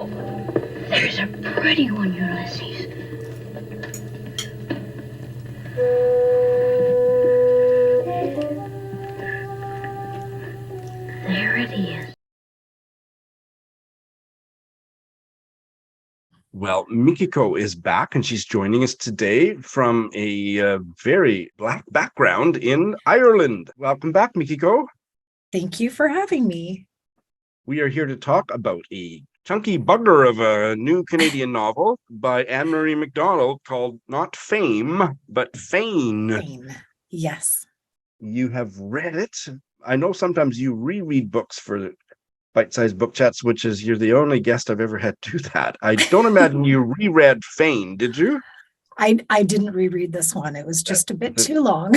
There's a pretty one, Ulysses. There it is. Well, Mikiko is back and she's joining us today from a very Black background in Ireland. Welcome back, Mikiko. Thank you for having me. We are here to talk about a chunky bugger of a new Canadian novel by Anne-Marie MacDonald called not Fame, but Fayne. Fayne. Yes. You have read it. I know sometimes you reread books for bite-sized book chats, which is you're the only guest I've ever had do that. I don't imagine you reread Fayne, did you? I didn't reread this one. It was just a bit too long.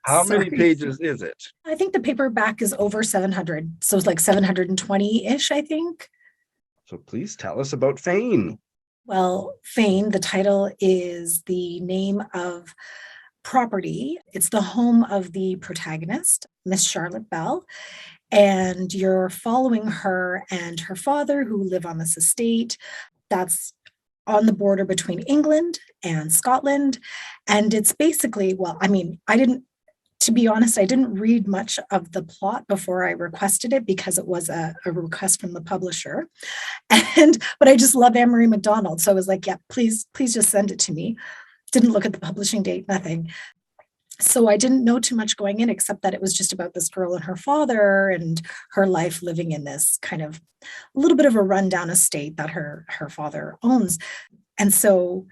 How many pages is it? I think the paperback is over 700. So it's like 720-ish, I think. So please tell us about Fayne. Well, Fayne, the title is the name of property. It's the home of the protagonist, Miss Charlotte Bell. And you're following her and her father who live on this estate that's on the border between England and Scotland. And it's basically, well, I mean, to be honest, I didn't read much of the plot before I requested it because it was a request from the publisher. But I just love Anne-Marie MacDonald. So I was like, yeah, please just send it to me. Didn't look at the publishing date, nothing. So I didn't know too much going in, except that it was just about this girl and her father and her life living in this kind of a little bit of a rundown estate that her father owns. And so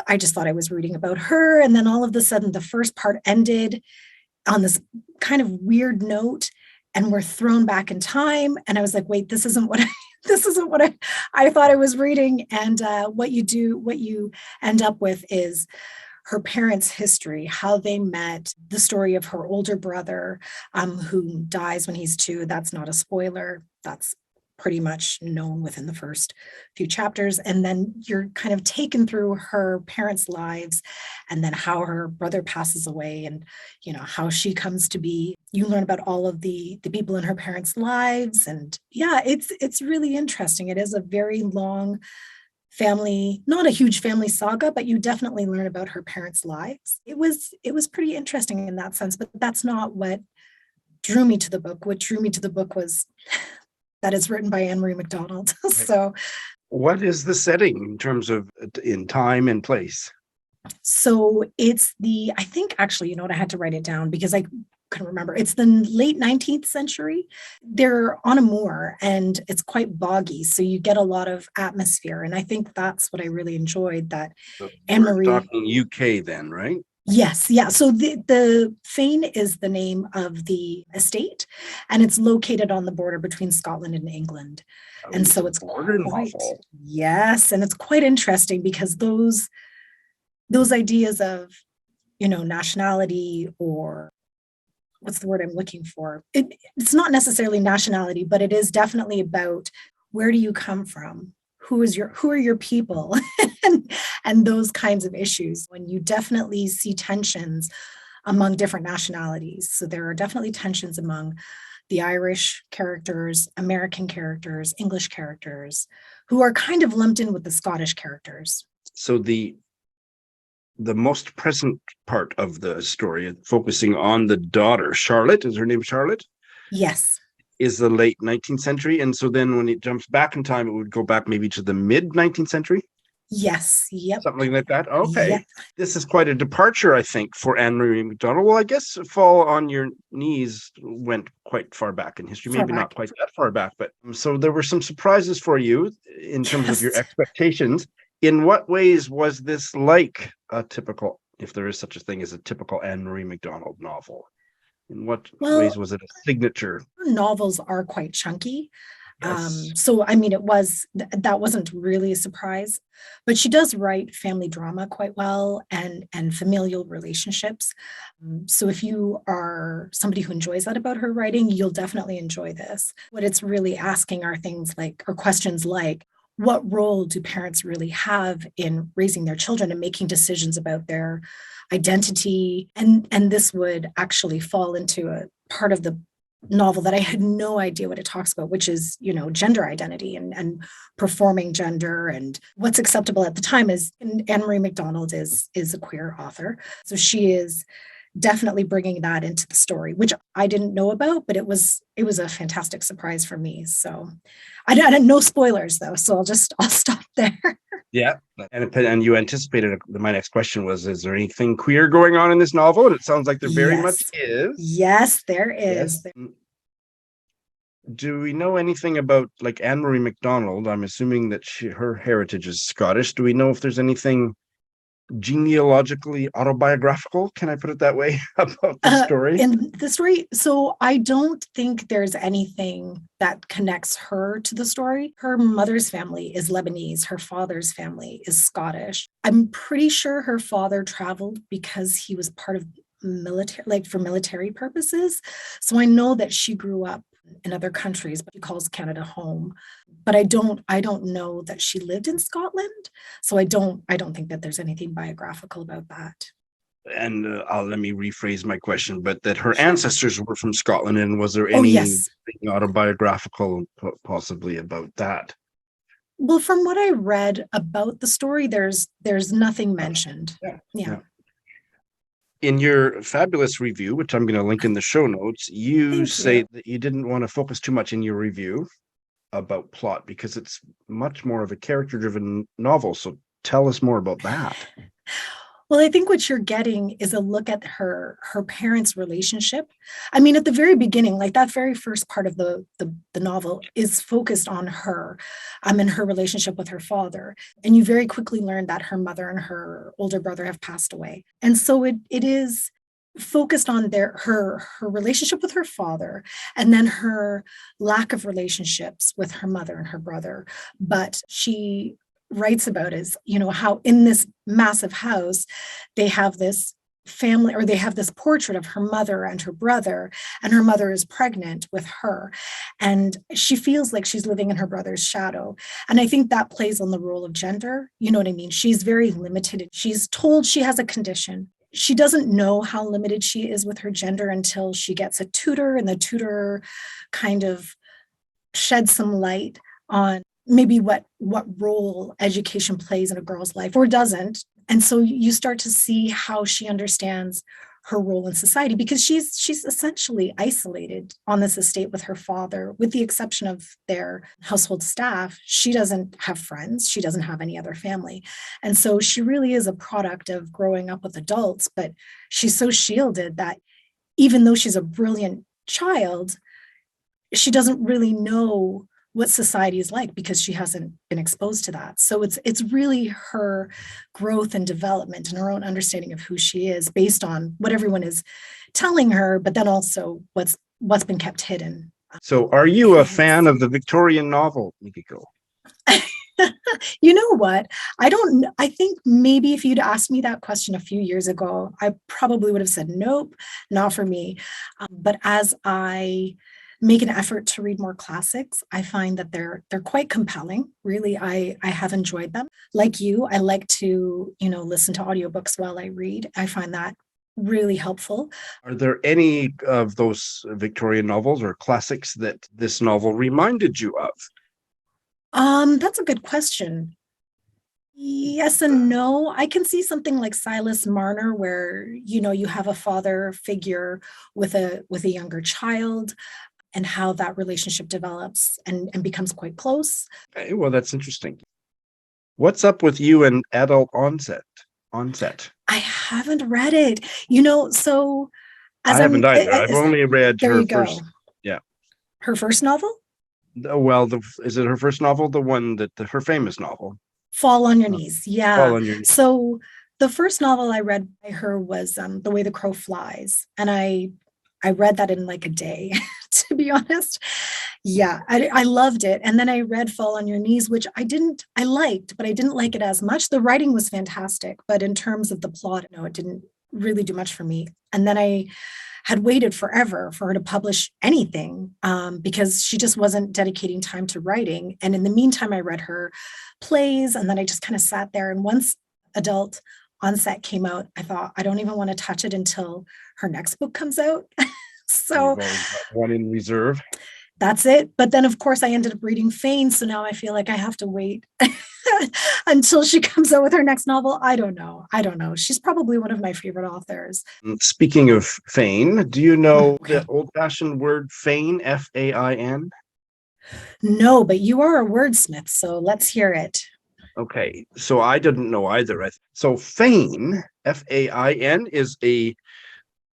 I just thought I was reading about her. And then all of a sudden, the first part ended on this kind of weird note, and we're thrown back in time. And I was like, wait, this isn't what I thought I was reading. And what you end up with is her parents' history, how they met, the story of her older brother who dies when he's 2. That's not a spoiler. That's pretty much known within the first few chapters. And then you're kind of taken through her parents' lives and then how her brother passes away and, how she comes to be. You learn about all of the people in her parents' lives. And yeah, it's really interesting. It is a very long family, not a huge family saga, but you definitely learn about her parents' lives. It was pretty interesting in that sense, but that's not what drew me to the book. What drew me to the book was that it's written by Anne-Marie MacDonald. So what is the setting in terms of in time and place? So it's I think actually, I had to write it down because I couldn't remember. It's the late 19th century. They're on a moor and it's quite boggy. So you get a lot of atmosphere. And I think that's what I really enjoyed, that So Anne-Marie. we're talking UK then, right? Yes. Yeah. So the Fayne is the name of the estate and it's located on the border between Scotland and England. And so it's border quite, novel. yes. And it's quite interesting because those ideas of, nationality, or what's the word I'm looking for? It's not necessarily nationality, but it is definitely about where do you come from? Who are your people? and those kinds of issues. When you definitely see tensions among different nationalities. So there are definitely tensions among the Irish characters, American characters, English characters, who are kind of lumped in with the Scottish characters. So the most present part of the story, focusing on the daughter, Charlotte, is her name Charlotte? Yes. Is the late 19th century. And so then when it jumps back in time, it would go back maybe to the mid 19th century? Yes. Yep. Something like that. Okay. Yep. This is quite a departure, I think, for Anne-Marie MacDonald. Well, I guess Fall on Your Knees went quite far back in history, maybe not quite that far back, but so there were some surprises for you in terms of your expectations. In what ways was this like a typical, if there is such a thing as a typical Anne-Marie MacDonald novel? In what ways was it a signature? Novels are quite chunky. Yes. So, I mean, that wasn't really a surprise, but she does write family drama quite well and familial relationships. So if you are somebody who enjoys that about her writing, you'll definitely enjoy this. What it's really asking are things like, or questions like, what role do parents really have in raising their children and making decisions about their identity? And this would actually fall into a part of the novel that I had no idea what it talks about, which is, gender identity and performing gender and what's acceptable at the time is, and Anne-Marie MacDonald is a queer author. So she is definitely bringing that into the story, which I didn't know about, but it was a fantastic surprise for me. So I didn't no spoilers though. So I'll stop there. Yeah. And you anticipated my next question was, is there anything queer going on in this novel? And it sounds like there very much is. Yes, there is. Yes. Do we know anything about like Anne-Marie MacDonald? I'm assuming that her heritage is Scottish. Do we know if there's anything genealogically autobiographical, can I put it that way, about the story? In the story, so I don't think there's anything that connects her to the story. Her mother's family is Lebanese. Her father's family is Scottish. I'm pretty sure her father traveled because he was part of military, like for military purposes. So I know that she grew up in other countries, but she calls Canada home. But I don't know that she lived in Scotland. So I don't think that there's anything biographical about that. And let me rephrase my question, but that her ancestors were from Scotland, and was there Oh, anything yes. autobiographical possibly about that? Well, from what I read about the story, there's nothing mentioned. Yeah. In your fabulous review, which I'm going to link in the show notes, you Thank say you. that you didn't want to focus too much in your review about plot because it's much more of a character-driven novel. So tell us more about that. Well, I think what you're getting is a look at her parents' relationship. I mean, at the very beginning, like that very first part of the novel is focused on her, and her relationship with her father. And you very quickly learn that her mother and her older brother have passed away. And so it is focused on her relationship with her father, and then her lack of relationships with her mother and her brother. But she writes about is, how in this massive house, they have this family, or they have this portrait of her mother and her brother, and her mother is pregnant with her. And she feels like she's living in her brother's shadow. And I think that plays on the role of gender. You know what I mean? She's very limited. She's told she has a condition. She doesn't know how limited she is with her gender until she gets a tutor, and the tutor kind of sheds some light on maybe what role education plays in a girl's life or doesn't. And so you start to see how she understands her role in society, because she's essentially isolated on this estate with her father, with the exception of their household staff. She doesn't have friends. She doesn't have any other family. And so she really is a product of growing up with adults, but she's so shielded that even though she's a brilliant child, she doesn't really know what society is like because she hasn't been exposed to that. So it's really her growth and development and her own understanding of who she is based on what everyone is telling her, but then also what's been kept hidden. So are you a fan of the Victorian novel, Mikiko? You know what? I think maybe if you'd asked me that question a few years ago, I probably would have said, nope, not for me. But as I make an effort to read more classics, I find that they're quite compelling. Really, I have enjoyed them. Like you, I like to, listen to audiobooks while I read. I find that really helpful. Are there any of those Victorian novels or classics that this novel reminded you of? That's a good question. Yes and no. I can see something like Silas Marner, where you have a father figure with a younger child, and how that relationship develops and becomes quite close. Okay, well, that's interesting. What's up with you and adult Onset? I haven't read it. So I haven't either. I've only read there her you go. first. Yeah. Her first novel? Well, is it her first novel? The one her famous novel? Fall on Your Knees. Yeah. Fall on Your Knees. So the first novel I read by her was The Way the Crow Flies. And I read that in like a day, to be honest. Yeah, I loved it. And then I read Fall on Your Knees, which I liked, but I didn't like it as much. The writing was fantastic, but in terms of the plot, no, it didn't really do much for me. And then I had waited forever for her to publish anything, because she just wasn't dedicating time to writing. And in the meantime, I read her plays, and then I just kind of sat there. And once adult Onset came out, I thought, I don't even want to touch it until her next book comes out. So You've always got one in reserve. that's it. But then, of course, I ended up reading Fayne. So now I feel like I have to wait until she comes out with her next novel. I don't know. She's probably one of my favorite authors. Speaking of Fayne, do you know Okay. the old-fashioned word Fayne, F-A-I-N? No, but you are a wordsmith. So let's hear it. Okay, so I didn't know either. So Fayne, F-A-I-N, is a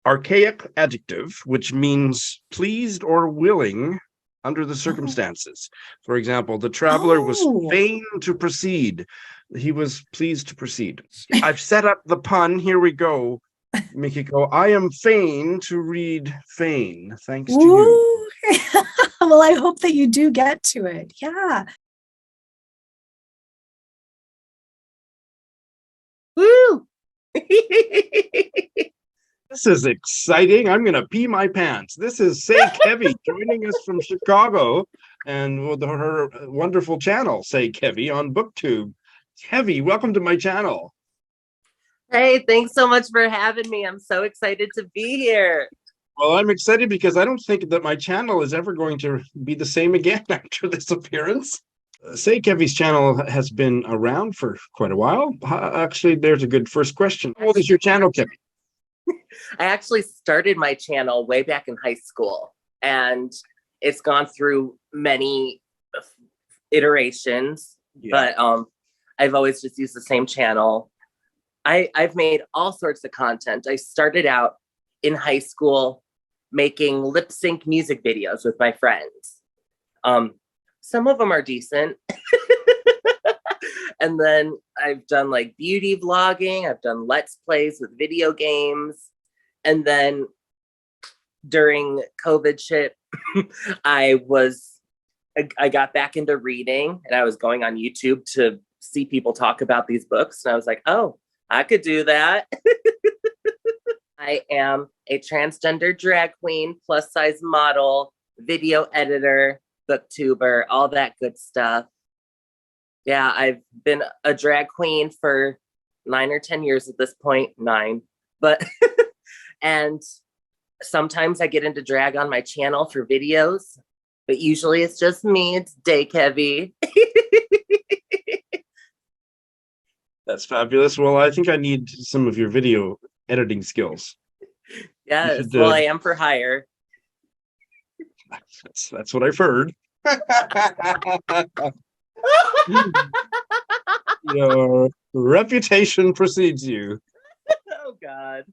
archaic adjective which means pleased or willing under the circumstances. For example, the traveler was Oh. fain to proceed. He was pleased to proceed. I've set up the pun. Here we go, Mikiko. I am fain to read Fayne, thanks to you. Woo. Well, I hope that you do get to it. Yeah. Woo! This is exciting. I'm going to pee my pants. This is Say Kevvie joining us from Chicago and with her wonderful channel, Say Kevvie, on BookTube. Kevvie, welcome to my channel. Hey, thanks so much for having me. I'm so excited to be here. Well, I'm excited because I don't think that my channel is ever going to be the same again after this appearance. Say Kevvie's channel has been around for quite a while. Actually, there's a good first question. How old is your channel, Kevvie? I actually started my channel way back in high school, and it's gone through many iterations, but I've always just used the same channel. I've made all sorts of content. I started out in high school making lip sync music videos with my friends. Some of them are decent. And then I've done like beauty vlogging. I've done Let's Plays with video games. And then during COVID shit, I got back into reading, and I was going on YouTube to see people talk about these books. And I was like, oh, I could do that. I am a transgender drag queen, plus size model, video editor, booktuber, all that good stuff. Yeah, I've been a drag queen for 9 or 10 years at this point. 9, but and sometimes I get into drag on my channel for videos, but usually it's just me. It's Day Kevvie. That's fabulous. Well, I think I need some of your video editing skills. Yes, well, I am for hire. That's what I've heard. Your reputation precedes you. Oh, God.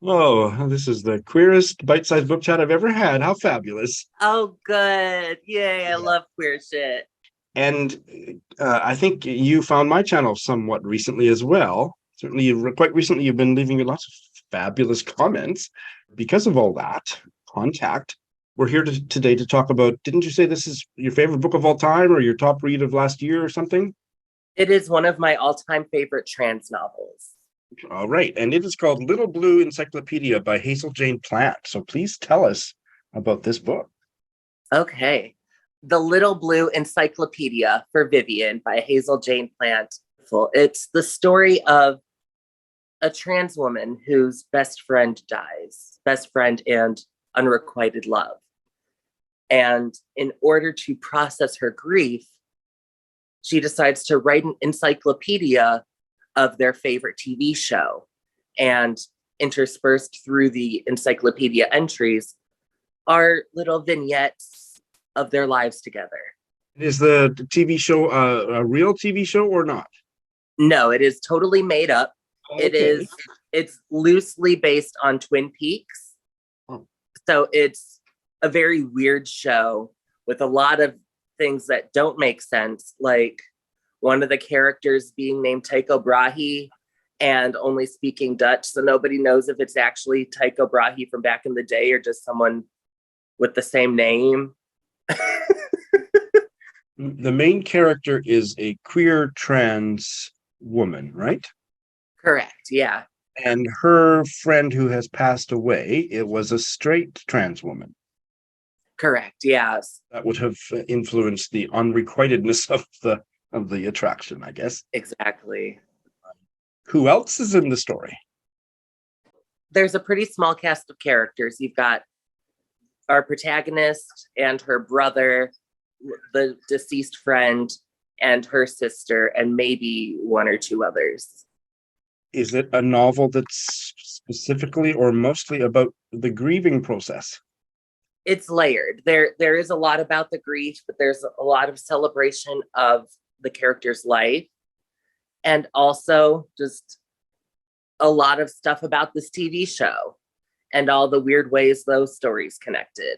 Oh, this is the queerest bite-sized book chat I've ever had. How fabulous. Oh, good. Yay, I love queer shit. And I think you found my channel somewhat recently as well. Certainly, quite recently, you've been leaving me lots of fabulous comments. Because of all that contact, we're here today to talk about, didn't you say this is your favorite book of all time or your top read of last year or something? It is one of my all-time favorite trans novels. All right. And it is called Little Blue Encyclopedia by Hazel Jane Plante. So please tell us about this book. Okay. The Little Blue Encyclopedia for Vivian by Hazel Jane Plante. It's the story of a trans woman whose best friend dies, best friend and unrequited love. And in order to process her grief, she decides to write an encyclopedia of their favorite TV show. And interspersed through the encyclopedia entries are little vignettes of their lives together. Is the TV show a real TV show or not? No, it is totally made up. Okay. It's loosely based on Twin Peaks. Oh. So it's a very weird show with a lot of things that don't make sense, like one of the characters being named Tycho Brahe and only speaking Dutch, so nobody knows if it's actually Tycho Brahe from back in the day or just someone with the same name. The main character is a queer trans woman, right? Correct, yeah. And her friend who has passed away, it was a straight trans woman. Correct, yes. That would have influenced the unrequitedness of the attraction, I guess. Exactly. Who else is in the story? There's a pretty small cast of characters. You've got our protagonist and her brother, the deceased friend, and her sister, and maybe one or two others. Is it a novel that's specifically or mostly about the grieving process? It's layered. There is a lot about the grief, but there's a lot of celebration of the character's life, and also just a lot of stuff about this TV show and all the weird ways those stories connected.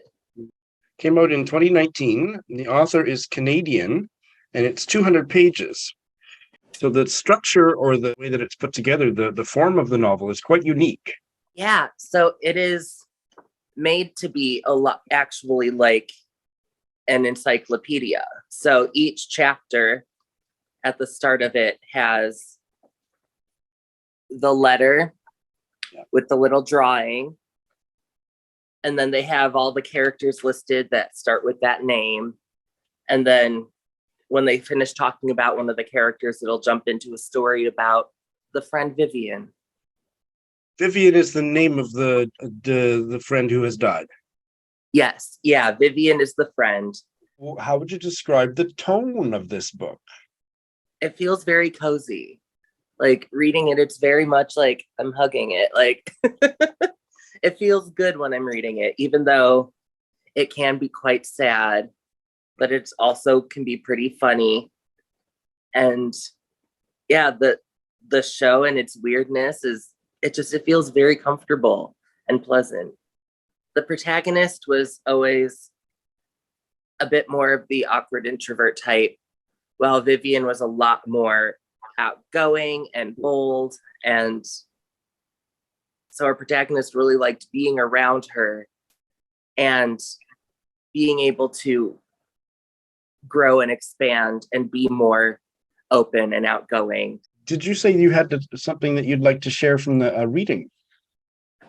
Came out in 2019. The author is Canadian, and it's 200 pages. So the structure or the way that it's put together, the form of the novel is quite unique. Yeah, so it is made to be a lot actually like an encyclopedia. So each chapter at the start of it has the letter with the little drawing. And then they have all the characters listed that start with that name. And then when they finish talking about one of the characters, it'll jump into a story about the friend Vivian. Vivian is the name of the friend who has died. Yes. Yeah. Vivian is the friend. How would you describe the tone of this book? It feels very cozy. Like reading it, it's very much like I'm hugging it. Like it feels good when I'm reading it, even though it can be quite sad, but it's also can be pretty funny. And yeah, the show and its weirdness it feels very comfortable and pleasant. The protagonist was always a bit more of the awkward introvert type, while Vivian was a lot more outgoing and bold. And so our protagonist really liked being around her and being able to grow and expand and be more open and outgoing. Did you say you had something that you'd like to share from the reading?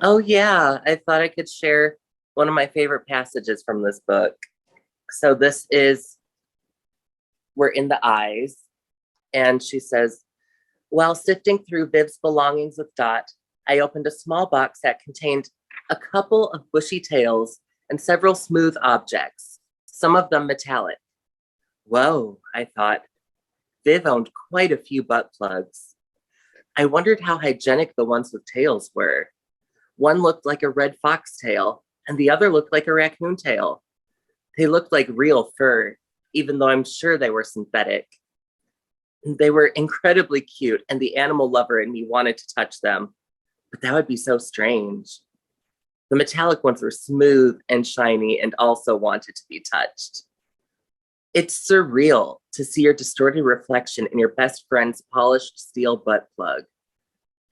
Oh, yeah. I thought I could share one of my favorite passages from this book. So we're in the eyes. And she says, while sifting through Viv's belongings with Dot, I opened a small box that contained a couple of bushy tails and several smooth objects, some of them metallic. Whoa, I thought. Viv owned quite a few butt plugs. I wondered how hygienic the ones with tails were. One looked like a red fox tail, and the other looked like a raccoon tail. They looked like real fur, even though I'm sure they were synthetic. They were incredibly cute, and the animal lover in me wanted to touch them, but that would be so strange. The metallic ones were smooth and shiny and also wanted to be touched. It's surreal to see your distorted reflection in your best friend's polished steel butt plug.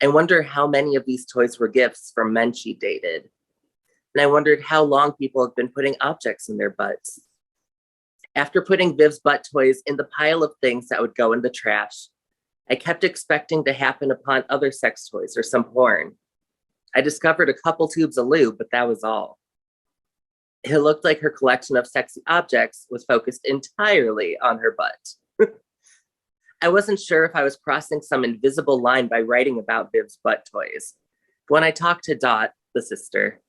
I wonder how many of these toys were gifts from men she dated. And I wondered how long people have been putting objects in their butts. After putting Viv's butt toys in the pile of things that would go in the trash, I kept expecting to happen upon other sex toys or some porn. I discovered a couple tubes of lube, but that was all. It looked like her collection of sexy objects was focused entirely on her butt. I wasn't sure if I was crossing some invisible line by writing about Viv's butt toys. When I talked to Dot, the sister,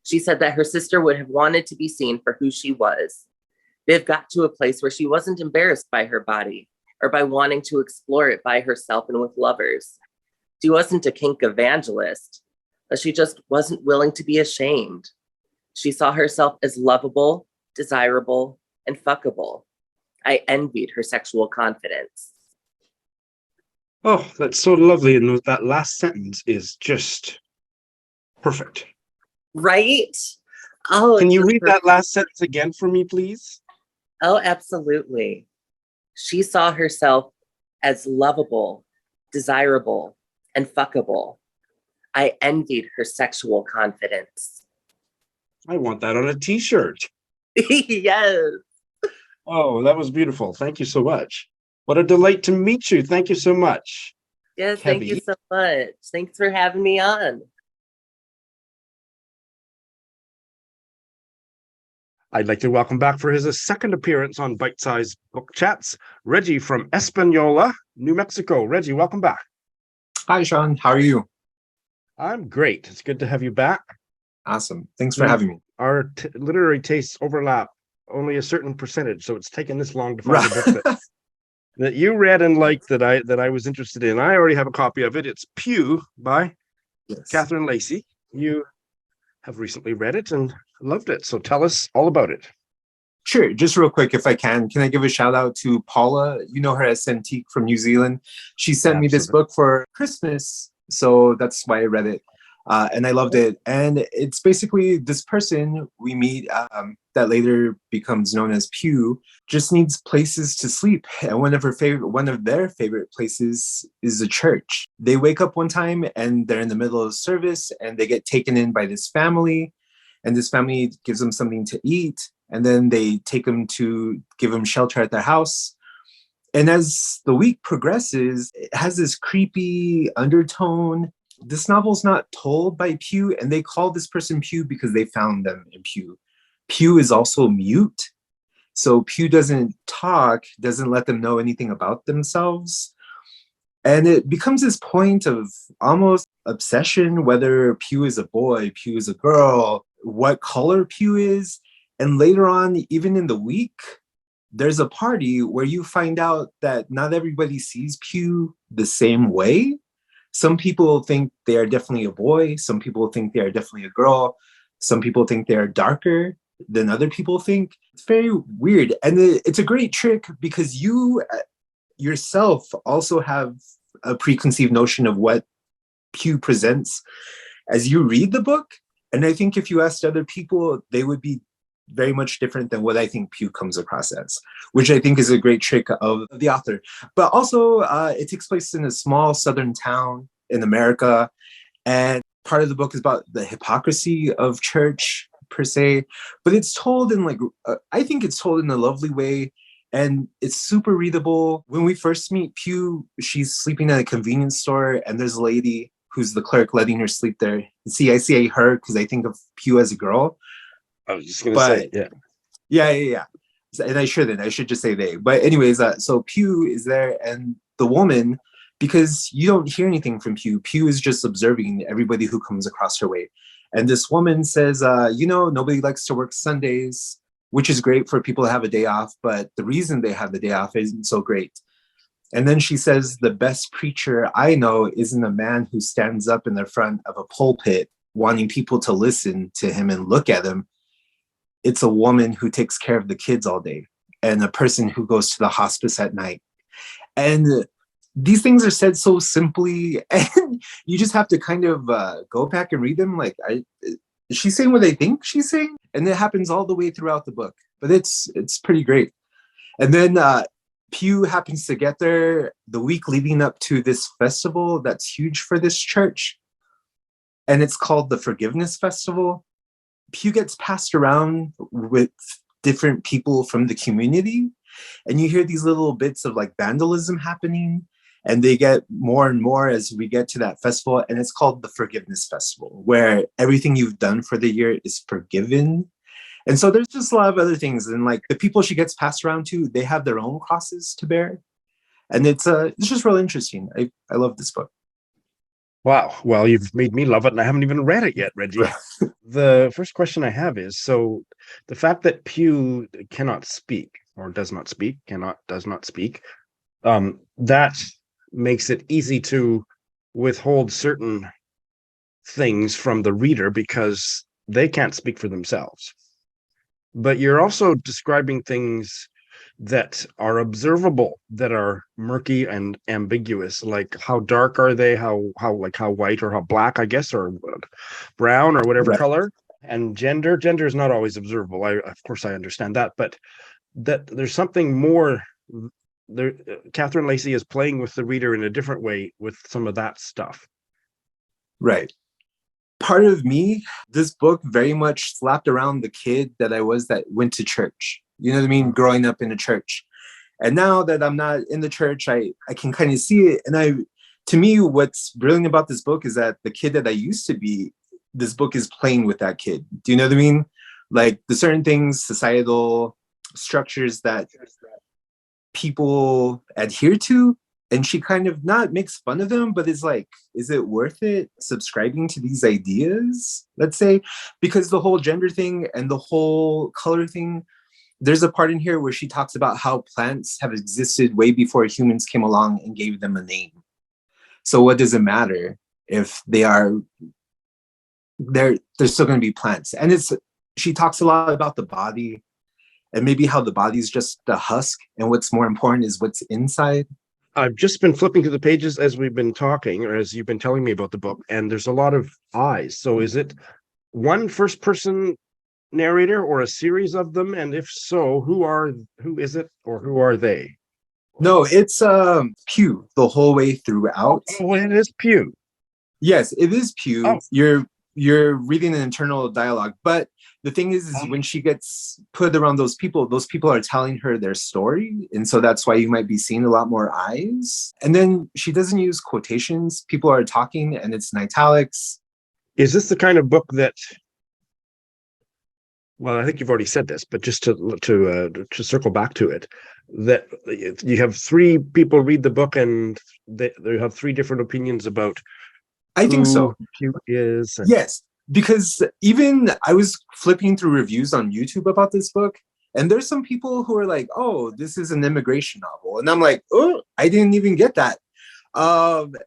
she said that her sister would have wanted to be seen for who she was. Viv got to a place where she wasn't embarrassed by her body or by wanting to explore it by herself and with lovers. She wasn't a kink evangelist, but she just wasn't willing to be ashamed. She saw herself as lovable, desirable, and fuckable. I envied her sexual confidence. Oh, that's so lovely. And that last sentence is just perfect. Right? Oh, can you read that last sentence again for me, please? Oh, absolutely. She saw herself as lovable, desirable, and fuckable. I envied her sexual confidence. I want that on a t-shirt. Yes. Oh, that was beautiful. Thank you so much. What a delight to meet you. Thank you so much. Yes, Kevvie. Thank you so much. Thanks for having me on. I'd like to welcome back for his second appearance on Bite Size Book Chats, Reggie from Española, New Mexico. Reggie, welcome back. Hi, Sean. How are you? I'm great. It's good to have you back. Awesome. Thanks for having me. our literary tastes overlap only a certain percentage, so it's taken this long to find a book that you read and liked that I was interested in. I already have a copy of it. It's Pew by Catherine Lacey. You have recently read it and loved it, so tell us all about it. Sure. Just real quick, if I can I give a shout out to Paula? You know her as Centtique from New Zealand. She sent me this book for Christmas, so that's why I read it. And I loved it. And it's basically this person we meet that later becomes known as Pew just needs places to sleep. And one of their favorite places is a church. They wake up one time and they're in the middle of service and they get taken in by this family. And this family gives them something to eat. And then they take them to give them shelter at their house. And as the week progresses, it has this creepy undertone. This novel's not told by Pew, and they call this person Pew because they found them in Pew. Pew is also mute. So Pew doesn't talk, doesn't let them know anything about themselves. And it becomes this point of almost obsession, whether Pew is a boy, Pew is a girl, what color Pew is. And later on, even in the week, there's a party where you find out that not everybody sees Pew the same way. Some people think they are definitely a boy. Some people think they are definitely a girl. Some people think they are darker than other people think. It's very weird. And it's a great trick because you yourself also have a preconceived notion of what Pew presents as you read the book. And I think if you asked other people, they would be very much different than what I think Pew comes across as, which I think is a great trick of the author. But also, it takes place in a small southern town in America. And part of the book is about the hypocrisy of church, per se. But it's told in I think it's told in a lovely way. And it's super readable. When we first meet Pew, she's sleeping at a convenience store. And there's a lady who's the clerk letting her sleep there. See, I say her because I think of Pew as a girl. I was just going to say, yeah. And I should just say they. But anyways, so Pew is there, and the woman, because you don't hear anything from Pew. Pew is just observing everybody who comes across her way. And this woman says, nobody likes to work Sundays, which is great for people to have a day off. But the reason they have the day off isn't so great. And then she says, the best preacher I know isn't a man who stands up in the front of a pulpit wanting people to listen to him and look at him. It's a woman who takes care of the kids all day and a person who goes to the hospice at night. And these things are said so simply, and you just have to kind of go back and read them. Like, is she saying what I think she's saying? And it happens all the way throughout the book, but it's pretty great. And then Pew happens to get there the week leading up to this festival that's huge for this church. And it's called the Forgiveness Festival. Pew gets passed around with different people from the community, and you hear these little bits of vandalism happening, and they get more and more as we get to that festival. And it's called the Forgiveness Festival, where everything you've done for the year is forgiven. And so there's just a lot of other things. And the people she gets passed around to, they have their own crosses to bear. And it's just really interesting. I love this book. Wow. Well, you've made me love it, and I haven't even read it yet, Reggie. The first question I have is, so the fact that Pew cannot speak, or does not speak, does not speak, that makes it easy to withhold certain things from the reader because they can't speak for themselves. But you're also describing things that are observable, that are murky and ambiguous, like how dark are they, how white or how black, I guess, or brown or whatever color. And gender is not always observable. Of course I understand that, but that there's something more there. Catherine Lacey is playing with the reader in a different way with some of that stuff. Right. Part of me, this book very much slapped around the kid that I was that went to church. You know what I mean? Growing up in a church. And now that I'm not in the church, I can kind of see it. And to me, what's brilliant about this book is that the kid that I used to be, this book is playing with that kid. Do you know what I mean? Like the certain things, societal structures that people adhere to, And she kind of not makes fun of them, but is like, is it worth it subscribing to these ideas, let's say? Because the whole gender thing and the whole color thing, there's a part in here where she talks about how plants have existed way before humans came along and gave them a name. So what does it matter if they're still going to be plants? And she talks a lot about the body and maybe how the body is just the husk, and what's more important is what's inside. I've just been flipping through the pages as we've been talking, or as you've been telling me about the book, and there's a lot of eyes. So is it one first-person narrator or a series of them? And if so, who is it, or who are they? No, it's Pew the whole way throughout. Oh, it is Pew. Yes, it is Pew. Oh. You're reading an internal dialogue, but the thing is when she gets put around those people are telling her their story, and so that's why you might be seeing a lot more eyes. And then she doesn't use quotations. People are talking, and it's in italics. Is this the kind of book that? Well, I think you've already said this, but just to circle back to it, that you have three people read the book and they have three different opinions about. I think so. Pew is. Yes, because even I was flipping through reviews on YouTube about this book, and there's some people who are like, "Oh, this is an immigration novel," and I'm like, "Oh, I didn't even get that." And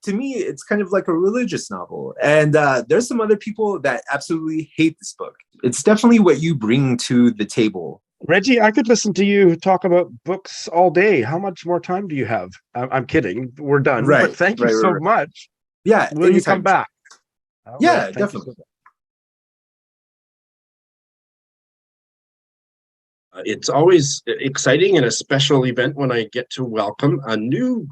to me, it's kind of like a religious novel, and there's some other people that absolutely hate this book. It's definitely what you bring to the table. Reggie, I could listen to you talk about books all day. How much more time do you have? I'm kidding. We're done. Right. But thank you so much. Yeah. Will you come back? Yeah, definitely. It's always exciting and a special event when I get to welcome a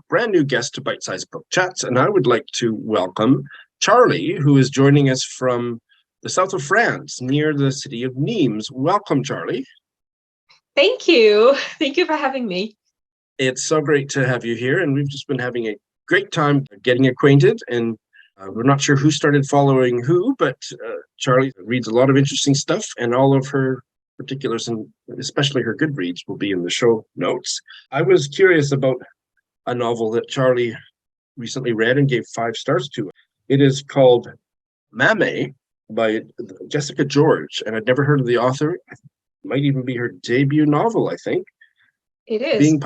brand new guest to Bite Size Book Chats. And I would like to welcome Charlie, who is joining us from the south of France, near the city of Nimes. Welcome, Charlie. Thank you. Thank you for having me. It's so great to have you here. And we've just been having a great time getting acquainted. And we're not sure who started following who, but Charlie reads a lot of interesting stuff, and all of her particulars, and especially her Goodreads, will be in the show notes. I was curious about a novel that Charlie recently read and gave 5 stars to. It is called Maame by Jessica George, and I'd never heard of the author. It might even be her debut novel, I think. It is.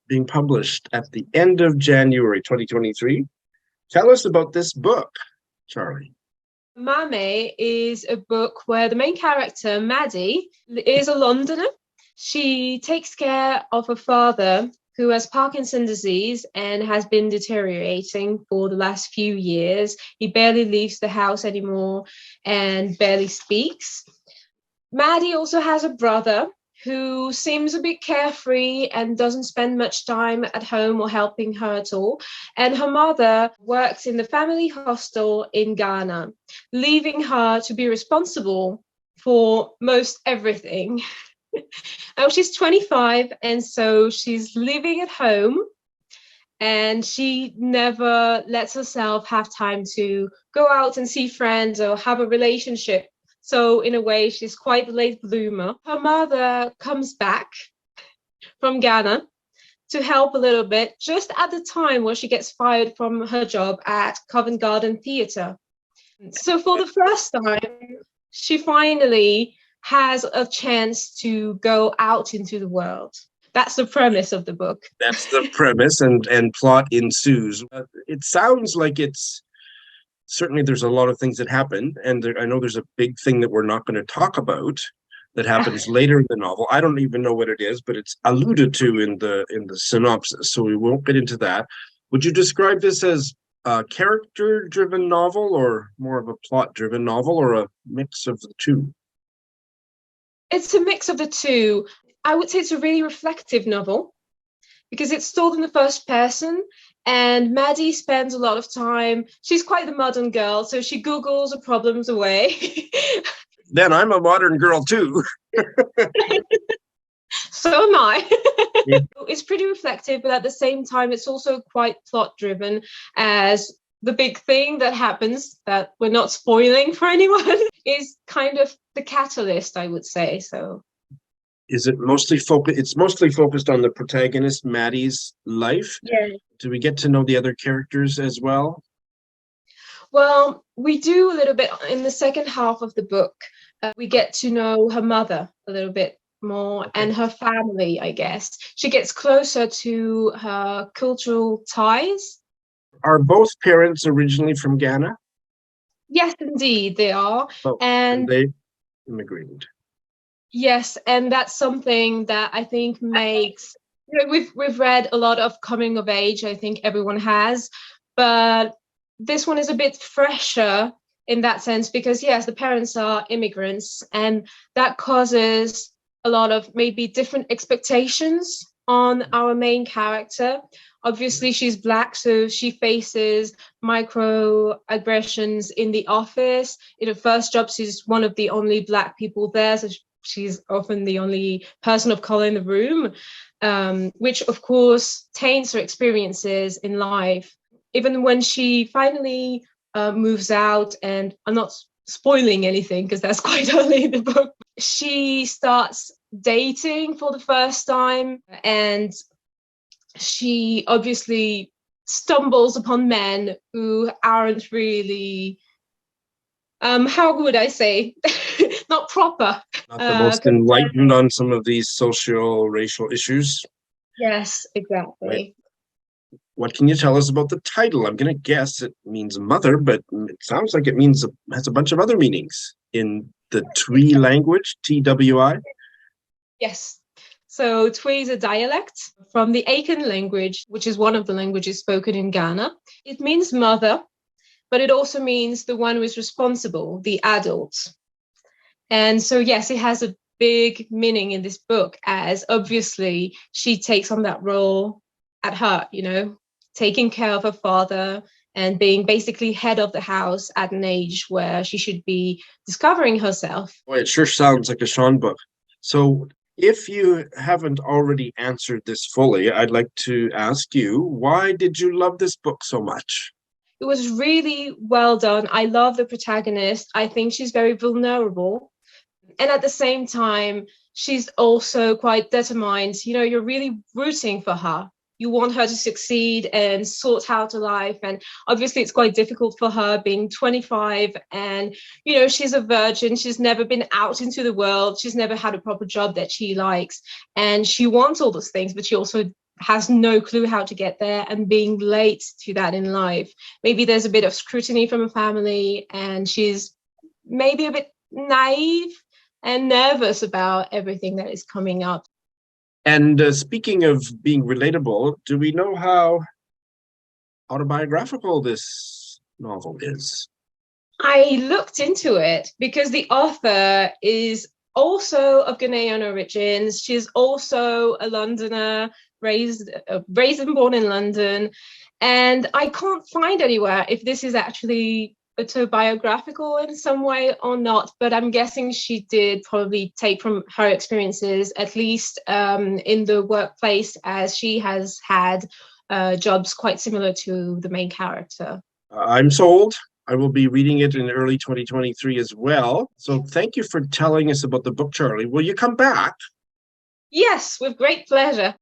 Being published at the end of January 2023. Tell us about this book, Charlie. Maame is a book where the main character, Maddie, is a Londoner. She takes care of her father, who has Parkinson's disease and has been deteriorating for the last few years. He barely leaves the house anymore and barely speaks. Maddie also has a brother who seems a bit carefree and doesn't spend much time at home or helping her at all. And her mother works in the family hostel in Ghana, leaving her to be responsible for most everything. Now she's 25, and so she's living at home, and she never lets herself have time to go out and see friends or have a relationship. So in a way, she's quite a late bloomer. Her mother comes back from Ghana to help a little bit, just at the time where she gets fired from her job at Covent Garden Theatre. So for the first time, she finally has a chance to go out into the world. That's the premise of the book. That's the premise, and plot ensues. It sounds like it's certainly there's a lot of things that happen, and I know there's a big thing that we're not going to talk about that happens later in the novel. I don't even know what it is, but it's alluded to in the synopsis, so we won't get into that. Would you describe this as a character-driven novel, or more of a plot-driven novel, or a mix of the two? It's a mix of the two. I would say it's a really reflective novel because it's told in the first person. And Maddie spends a lot of time, she's quite the modern girl, so she Googles her problems away. Then I'm a modern girl too. So am I. Yeah. It's pretty reflective, but at the same time, it's also quite plot driven, as the big thing that happens, that we're not spoiling for anyone, is kind of the catalyst, I would say. So Is it mostly focused? It's mostly focused on the protagonist, Maddie's life. Yeah. Do we get to know the other characters as well? Well, we do a little bit in the second half of the book. We get to know her mother a little bit more and her family, I guess. She gets closer to her cultural ties. Are both parents originally from Ghana? Yes, indeed, they are. Oh, And they immigrated. yes, and that's something that I think makes, we've read a lot of coming of age, I think everyone has, but this one is a bit fresher in that sense because yes, the parents are immigrants and that causes a lot of maybe different expectations on our main character. Obviously, she's Black, so she faces microaggressions in the office. In her first job, she's one of the only Black people there, so she's often the only person of color in the room, which of course taints her experiences in life. Even when she finally moves out, and I'm not spoiling anything because that's quite early in the book, she starts dating for the first time, and she obviously stumbles upon men who aren't really, how would I say, not proper. Not the most enlightened on some of these social, racial issues. Yes, exactly. Right. What can you tell us about the title? I'm going to guess it means mother, but it sounds like it has a bunch of other meanings in the Twi language, TWI. Yes. So Twi is a dialect from the Akan language, which is one of the languages spoken in Ghana. It means mother, but it also means the one who is responsible, the adult. And so, yes, it has a big meaning in this book, as obviously she takes on that role at heart, taking care of her father and being basically head of the house at an age where she should be discovering herself. Boy, it sure sounds like a Sean book. So if you haven't already answered this fully, I'd like to ask you, why did you love this book so much? It was really well done. I love the protagonist. I think she's very vulnerable. And at the same time, she's also quite determined. You're really rooting for her. You want her to succeed and sort out her life. And obviously, it's quite difficult for her being 25 and, she's a virgin. She's never been out into the world. She's never had a proper job that she likes. And she wants all those things, but she also has no clue how to get there and being late to that in life. Maybe there's a bit of scrutiny from her family and she's maybe a bit naive and nervous about everything that is coming up. And speaking of being relatable, do we know how autobiographical this novel is? I looked into it because the author is also of Ghanaian origins. She's also a Londoner, raised and born in London. And I can't find anywhere if this is actually autobiographical in some way or not, but I'm guessing she did probably take from her experiences, at least in the workplace, as she has had jobs quite similar to the main character. I'm sold. I will be reading it in early 2023 as well. So thank you for telling us about the book, Charlie. Will you come back? Yes, with great pleasure.